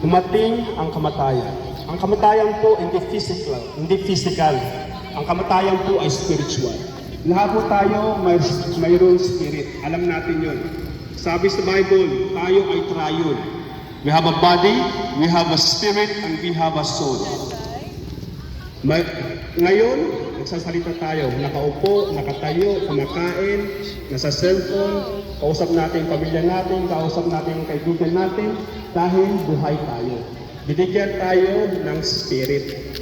dumating ang kamatayan. Ang kamatayan po hindi physical. Ang kamatayan po ay spiritual. Lahat po tayo mayroong spirit. Alam natin yun. Sabi sa Bible, tayo ay triune. We have a body, we have a spirit, and we have a soul. Ngayon, nagsasalita tayo. Nakaupo, nakatayo, kumakain, nasa cellphone, kausap natin yung pamilya natin, kausap natin yung kaibigan natin, dahil buhay tayo. Binigyan tayo ng spirit.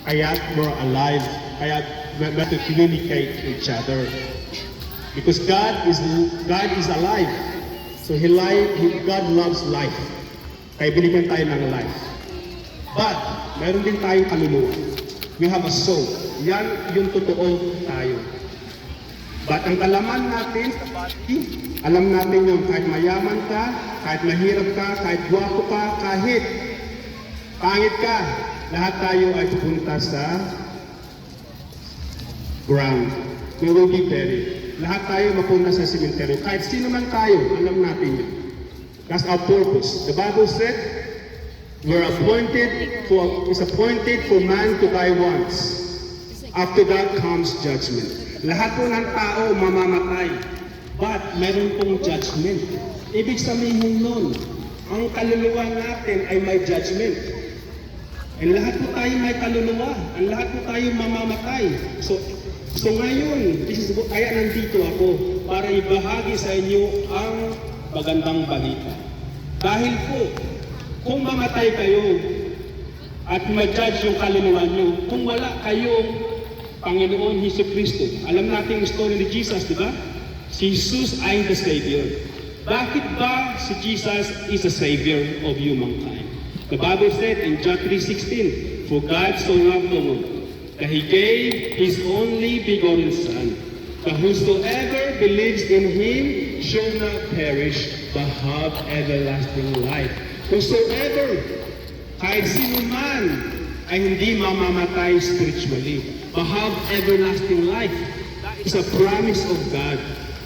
Kaya we're alive. Kaya we have to communicate to each other. Because God is alive. So God loves life. Kaya binigyan tayo ng life. But, meron din tayong kaluluwa. We have a soul. Yan yung totoo tayo. But ang kalaman natin sa body, alam natin yung kahit mayaman ka, kahit mahirap ka, kahit gwapo ka, kahit pangit ka, lahat tayo ay pupunta sa ground. We will be buried. Lahat tayo mapunta sa cemetery. Kahit sino man tayo, alam natin yun. That's our purpose. The Bible said, it's appointed for man to die once. After that comes judgment. Lahat po ng tao mamamatay. But meron pong judgment. Ibig sabihin nun, ang kaluluwa natin ay may judgment. And lahat po tayo may kaluluwa. Ang lahat po tayo mamamatay. So ngayon, kaya nandito ako para ibahagi sa inyo ang magandang balita. Dahil po, kung mamatay kayo at ma-judge yung kaluluwa nyo, kung wala kayong Panginoon Jesucristo, alam natin yung story ni Jesus, di ba? Si Jesus ay the Savior. Bakit ba si Jesus is the Savior of humankind? The Bible said in John 3:16, "For God so loved the world, that He gave His only begotten Son, that whosoever believes in Him shall not perish, but have everlasting life." Whosoever, kahit sino man, ay hindi mamamatay spiritually, but have everlasting life. That is a promise of God.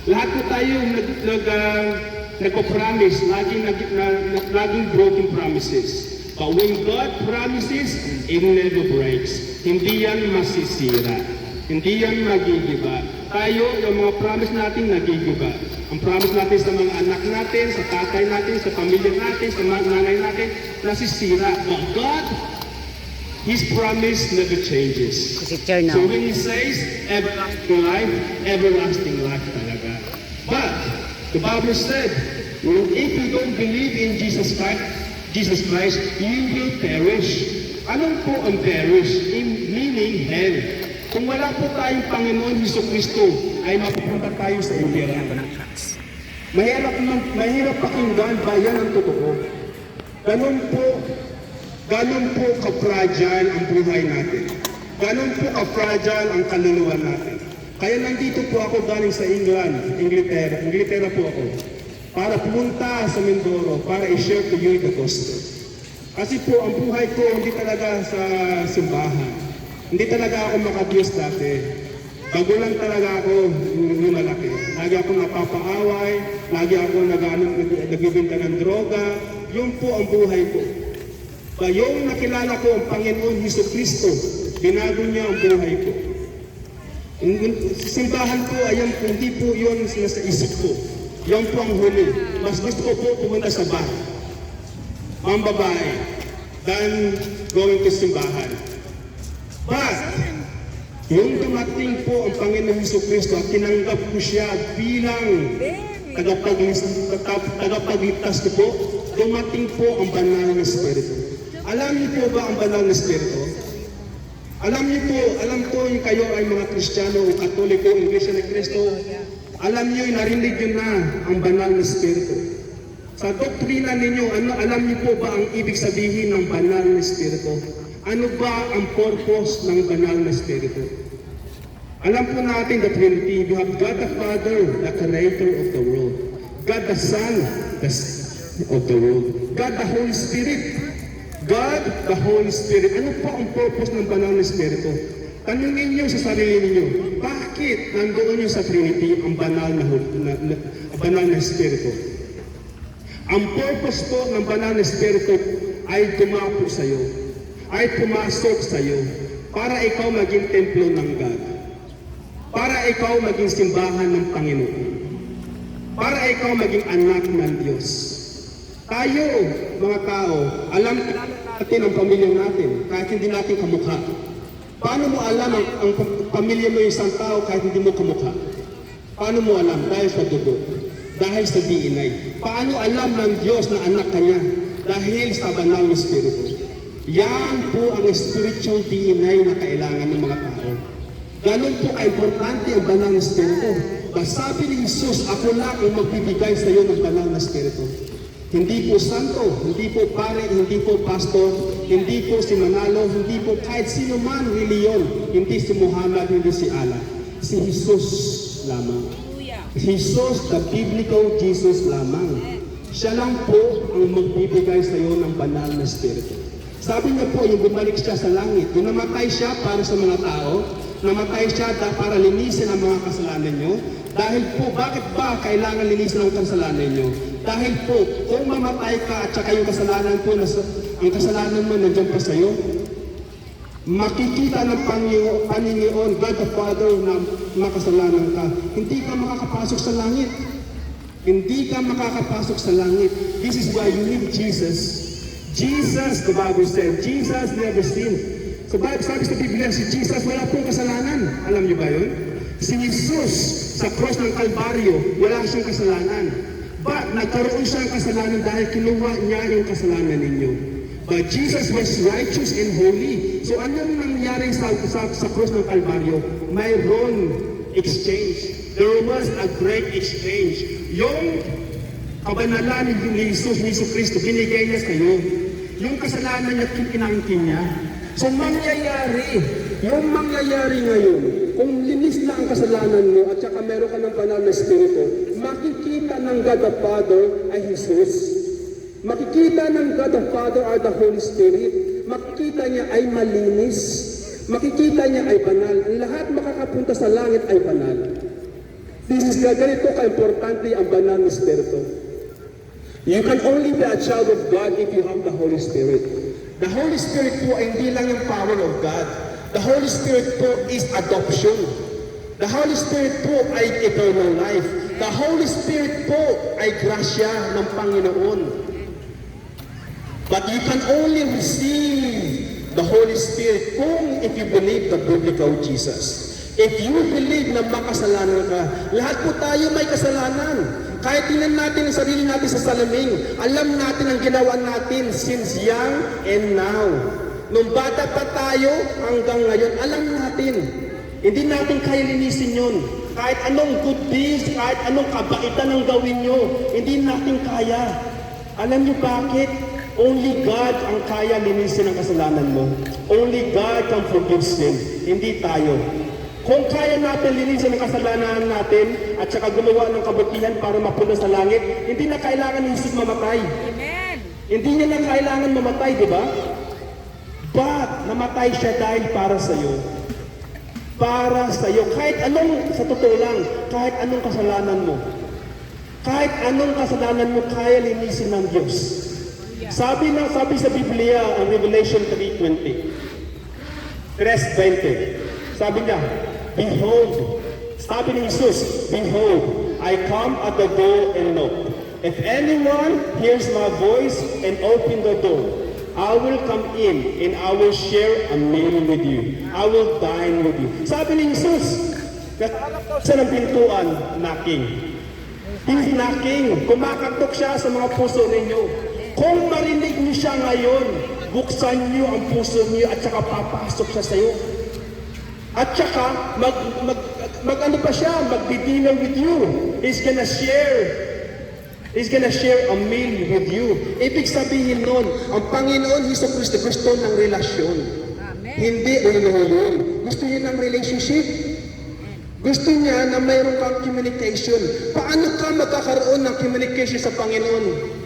Lahat po tayo nagpo-promise, laging broken promises. But when God promises, it never breaks. Hindi yan masisira. Hindi yan magigiba. Tayo, yung mga promise natin, nagigiba. Ang promise natin sa mga anak natin, sa tatay natin, sa pamilya natin, sa mga nanay natin, nasisira. But God, His promise never changes. So when He says, everlasting life talaga. But, the Bible said, if you don't believe in Jesus Christ, you will perish. Anong po ang perish? Meaning hell. Kung wala po tayong Panginoon Jesucristo, ay mapupunta tayo sa impyerno. Mahirap pakinggan, bayan ang totoo. Ganun po ka-fragile ang buhay natin. Ganun po ka-fragile ang kaluluwa natin. Kaya nandito po ako galing sa Inglaterra po ako, para pumunta sa Mindoro, para i-share to you the gospel. Kasi po, ang buhay ko hindi talaga sa simbahan. Hindi talaga ako makabiyos dati. Bago lang talaga ako lumalaki. Lagi ako napapaaway, lagi ako nagbibinta ng droga. Yun po ang buhay ko. Yung nakilala ko ang Panginoon Jesucristo, binago niya ang buhay ko. Sa simbahan ko, ayan, hindi po yun sa isip ko. Yan po ang huli. Mas gusto ko po pumunta sa bar, mga babae, than going to simbahan. But, yung dumating po ang Panginoon Jesucristo at tinanggap ko siya bilang tagapagligtas ko po, dumating po ang banal na Espiritu. Alam niyo po ba ang banal na Espiritu? Alam niyo po, alam ko yung kayo ay mga Kristiyano o Katoliko, Iglesia ni Cristo. Alam niyo, narinig niyo na ang banal na Espiritu. Sa doktrina ninyo, alam niyo po ba ang ibig sabihin ng banal na Espiritu? Ano ba ang purpose ng banal na Espiritu? Alam po natin the Trinity. You have God the Father, the Creator of the world. God the Son, the Savior of the world. God the Holy Spirit. God the Holy Spirit. Ano po ang purpose ng banal na Espiritu? Tanungin niyo sa sarili niyo, bakit nandoon niyo sa Trinity ang banal na Espiritu? Ang purpose po ng banal na Espiritu ay dumapo sa'yo, ay pumasok sa'yo, para ikaw maging templo ng God, para ikaw maging simbahan ng Panginoon, para ikaw maging anak ng Diyos. Tayo, mga tao, alam natin ang pamilya natin, kahit hindi natin kamukha. Paano mo alam ang pamilya mo yung isang tao kahit hindi mo kamukha? Paano mo alam? Dahil sa dugo, dahil sa DNA. Paano alam ng Diyos na anak ka niya? Dahil sa banal na Espiritu. Yan po ang spiritual DNA na kailangan ng mga tao. Ganun po ka-importante ang banal na Espiritu. Sabi ni Jesus, ako lang ang magbibigay sa iyo ng banal na Espiritu. Hindi po santo, hindi po pare, hindi po pastor, hindi po si Manalo, hindi po kahit sino man reliyon, hindi si Muhammad, hindi si Allah. Si Jesus lamang. Jesus, the biblical Jesus lamang. Siya lang po ang magbibigay sa iyo ng banal na Espiritu. Sabi niya po, yung bumalik siya sa langit, yung namatay siya para sa mga tao, namatay siya para linisin ang mga kasalanan niyo. Dahil po, bakit ba kailangan linisin ang kasalanan niyo? Dahil po, kung mamatay ka at saka yung kasalanan po, ang kasalanan mo nandiyan pa sa iyo, makikita ng Panginoon, God the Father, na makasalanan ka. Hindi ka makakapasok sa langit. Hindi ka makakapasok sa langit. This is why you need Jesus. Jesus, the Bible said, Jesus never sinned. So sabi sa Biblia, si Jesus wala pong kasalanan. Alam niyo ba yun? Si Jesus sa cross ng Kalbaryo, wala siyang kasalanan. But nagkaroon siya ng kasalanan dahil kinuha niya yung kasalanan ninyo. But Jesus was righteous and holy. So anong nangyari sa cross ng Kalbaryo? Mayroon exchange. There was a great exchange. Yung kabanalan ni Jesus Cristo, binigay niya sa iyo. Yung kasalanan niya, kinangkin niya. So yung mangyayari ngayon, kung linis na ang kasalanan mo at saka meron ka ng banal na Espiritu, makikita ng God the Father ay Jesus. Makikita ng God the Father ay the Holy Spirit. Makikita niya ay malinis. Makikita niya ay banal. Ang lahat makakapunta sa langit ay banal. This is ganito ka-importante ang banal na Espiritu. You can only be a child of God if you have the Holy Spirit. The Holy Spirit po ay hindi lang yung power of God. The Holy Spirit po is adoption. The Holy Spirit po ay eternal life. The Holy Spirit po ay grasya ng Panginoon. But you can only receive the Holy Spirit kung if you believe the biblical Jesus. If you believe na makasalanan ka, lahat po tayo may kasalanan. Kahit tingnan natin ang sarili natin sa salamin, alam natin ang ginawa natin since young and now. Nung bata pa tayo hanggang ngayon, alam natin. Hindi natin kaya linisin yun. Kahit anong good deeds, kahit anong kabaitan ang gawin nyo, hindi natin kaya. Alam nyo bakit? Only God ang kaya linisin ang kasalanan mo. Only God can forgive sin. Hindi tayo. Kung kaya natin linisin ang kasalanan natin at saka gumawa ng kabutihan para mapunta sa langit, hindi na kailangan ni Jesus mamatay. Amen. Hindi niya na kailangan mamatay, di ba? But namatay siya dahil para sa iyo. Para sa iyo. Kahit anong, sa totoo lang, kahit anong kasalanan mo, kahit anong kasalanan mo, kaya linisin ng Diyos. Sabi sa Biblia, ang Revelation 3:20. Sabi niya, behold, sabi ni Jesus, behold, I come at the door and knock. If anyone hears my voice and open the door, I will come in and I will share a meal with you. I will dine with you. Sabi ni Jesus, nakakalap daw siya ng pintuan, knocking. He's knocking. Kumakatok siya sa mga puso ninyo. Kung marinig niyo siya ngayon, buksan niyo ang puso niyo at saka papasok siya sa iyo. At saka, mag-ano pa siya, mag-dinner with you. He's gonna share a meal with you. Ibig sabihin nun, ang Panginoon Jesucristo gusto ng relasyon. Amen. Hindi reliyon. Gusto niya ng relationship. Gusto niya na mayroon kang communication. Paano ka magkakaroon ng communication sa Panginoon?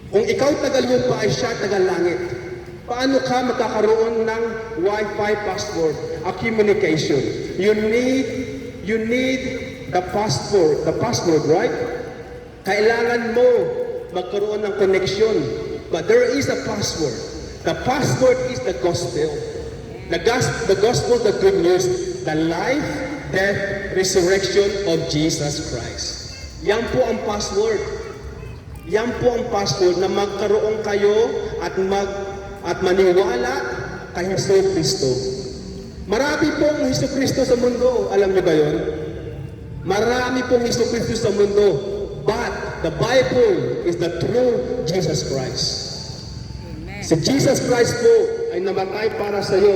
Kung ikaw taga-lupa ay siya taga-langit. Paano ka magkakaroon ng Wi-Fi password? A communication. You need the password, right? Kailangan mo magkaroon ng connection but there is a password. The password is the gospel. The gospel, the good news, the life, death, resurrection of Jesus Christ. Yan po ang password. Yan po ang password na magkaroon kayo at maniwala kay Hesus Kristo. Marami pong Hesus Kristo sa mundo. Alam niyo ba yun? Marami pong Hesus Kristo sa mundo. But the Bible is the true Jesus Christ. Amen. Si Jesus Christ po ay namatay para sa iyo,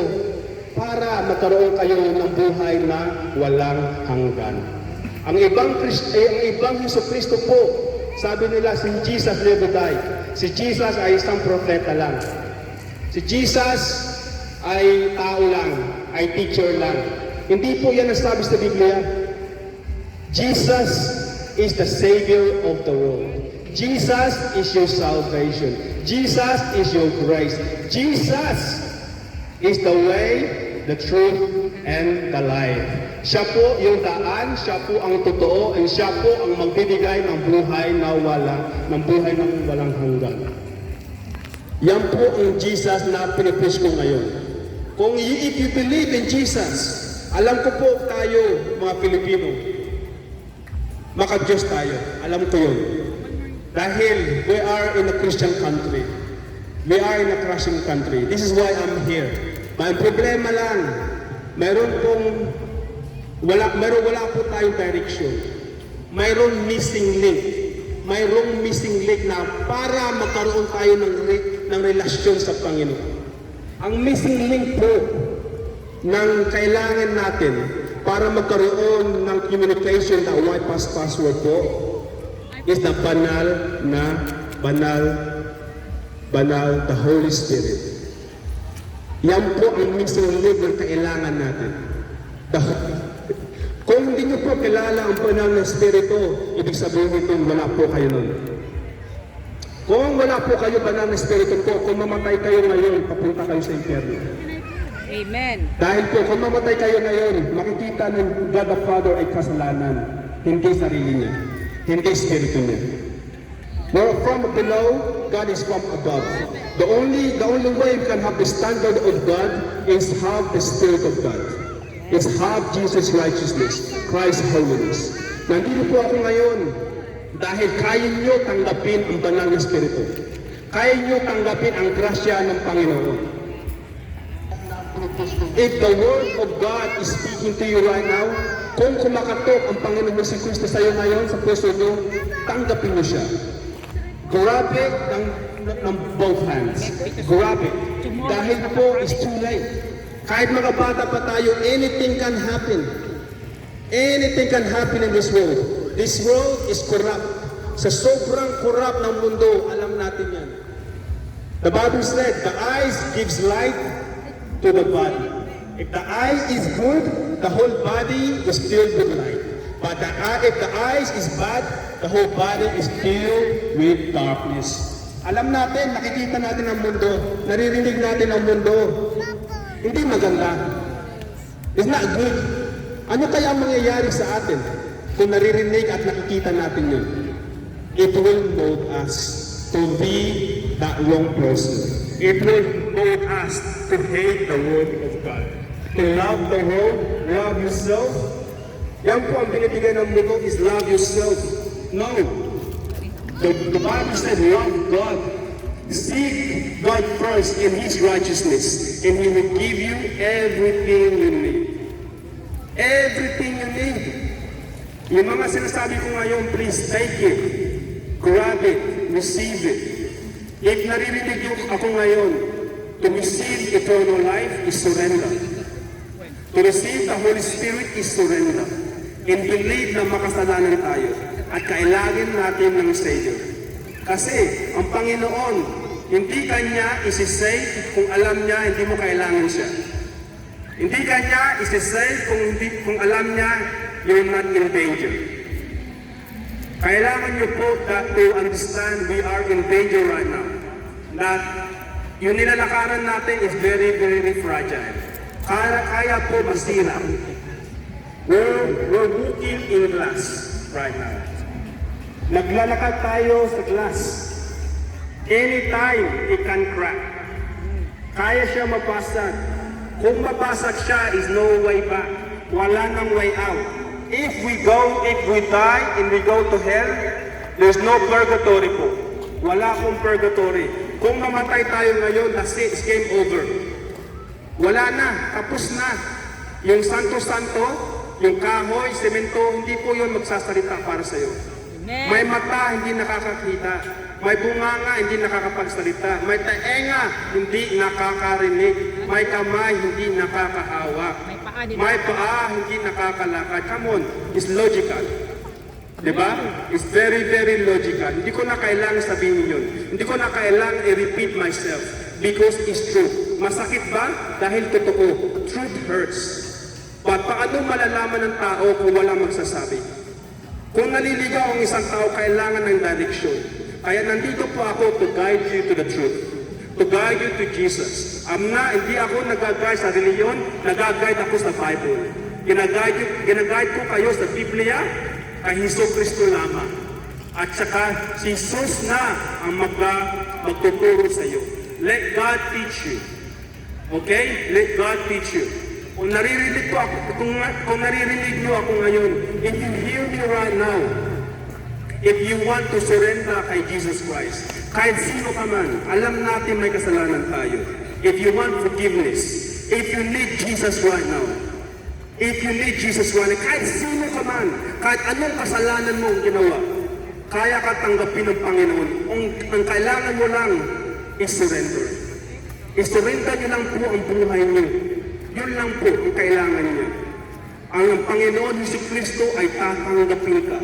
para magkaroon kayo ng buhay na walang hanggan. Ang ibang Hesus Kristo po, sabi nila si Jesus never died. Si Jesus ay isang propeta lang. Si Jesus ay tao lang, ay teacher lang. Hindi po yan ang sabi sa Biblia. Jesus is the Savior of the world. Jesus is your salvation. Jesus is your grace. Jesus is the way, the truth, and the life. Siya po yung daan, siya po ang totoo, and siya po ang magbibigay ng buhay na walang hanggan. Yan po ang Jesus na pinipreach ko ngayon. If you believe in Jesus, alam ko po tayo, mga Pilipino, maka-Diyos tayo. Alam ko yun. Dahil we are in a Christian country. We are in a Christian country. This is why I'm here. May problema lang, wala po tayong direction. Mayroong missing link. Mayroong missing link na para magkaroon tayo ng relasyon sa Panginoon. Ang missing link po ng kailangan natin para magkaroon ng communication na white password po is the banal, the Holy Spirit. Yan po ang missing link na kailangan natin. Kung hindi nyo po kilala ang banal na Espiritu, ibig sabihin ito, wala po kayo nun. Kung wala po kayo banal na Espiritu po, kung mamatay kayo ngayon, papunta kayo sa impyerno. Amen. Dahil po, kung mamatay kayo ngayon, makikita ng God the Father ay kasalanan, hindi sarili niya, hindi Espiritu niya. We're from below, God is from above. The only way we can have the standard of God is have the Spirit of God. It's have Jesus' righteousness, Christ's holiness. Nandito po ako ngayon dahil kaya nyo tanggapin ang banal na Espiritu. Kaya nyo tanggapin ang grasya ng Panginoon. If the Word of God is speaking to you right now, kung kumakatok ang Panginoon si Kristo sa iyo ngayon, sa puso nyo, tanggapin nyo siya. Grab it ng both hands. Grab it. Dahil po, it's too late. Kahit mga bata pa tayo, anything can happen. Anything can happen in this world. This world is corrupt. Sa sobrang corrupt ng mundo, alam natin yan. The Bible said, the eyes gives light to the body. If the eye is good, the whole body is filled with light. But if the eyes is bad, the whole body is filled with darkness. Alam natin, nakikita natin ang mundo, naririnig natin ang mundo. Hindi maganda. It's not good. Ano kaya ang mangyayari sa atin kung naririnig at nakikita natin yun? It will mold us to be that wrong person. It will mold us to hate the word of God. To love the world, love yourself. Yan po ang binibigay ng mundo is love yourself. No. The Bible said love God. Seek God first in His righteousness, and He will give you everything you need. Everything you need. Yung mga sinasabi ko ngayon, please take it. Grab it. Receive it. If naririnig yung ako ngayon, to receive eternal life is surrender. To receive the Holy Spirit is surrender. And believe na makasalanan tayo at kailangan natin ng Savior. Kasi ang Panginoon, hindi Kanya isi-save kung alam niya hindi mo kailangan siya. Hindi Kanya isi-save kung alam niya you're not in danger. Kailangan niyo po to understand we are in danger right now. That yung nilalakaran natin is very, very fragile. Kaya po masira. We're walking in glass right now. Naglalakad tayo sa glass. Anytime, it can crack. Kaya siya mabasag. Kung mabasag siya, is no way back. Wala nang way out. If we die and we go to hell, there's no purgatory po. Wala akong purgatory. Kung mamatay tayo ngayon, that's it, it's game over. Wala na, tapos na. Yung santo-santo, yung kahoy, semento, hindi po yun magsasalita para sa'yo. Amen. May mata, hindi nakakakita. May bunganga, hindi nakakapagsalita. May taenga, hindi nakakarinig. May kamay, hindi nakakahawak. May paa, di May paa, hindi nakakalakad. Come on, it's logical. Diba? It's very, very logical. Hindi ko na kailangan sabihin yun. Hindi ko na kailangan i-repeat myself because it's true. Masakit ba? Dahil totoo. Truth hurts. But paano malalaman ng tao kung walang magsasabi? Kung naliligaw ang isang tao, kailangan ng direction. Kaya nandito po ako to guide you to the truth. To guide you to Jesus. Hindi ako nag-guide sa reliyon, nag-guide ako sa Bible. Ginaguide ko kayo sa Biblia, kay Jesucristo lamang. At saka si Jesus na ang magtuturo sa iyo. Let God teach you. Okay? Let God teach you. Kung naririnig ko ako, kung naririnig niyo ako ngayon, if you hear me right now, if you want to surrender kay Jesus Christ, kahit sino ka man, alam natin may kasalanan tayo. If you want forgiveness, if you need Jesus right now, if you need Jesus right now, kahit sino ka man, kahit anong kasalanan mo ang ginawa, kaya ka tanggapin ng Panginoon. Ang kailangan mo lang is surrender. I-surrender niyo lang po ang buhay niyo. Yun lang po ang kailangan niya. Ang Panginoon Jesucristo ay tatanggapin ka.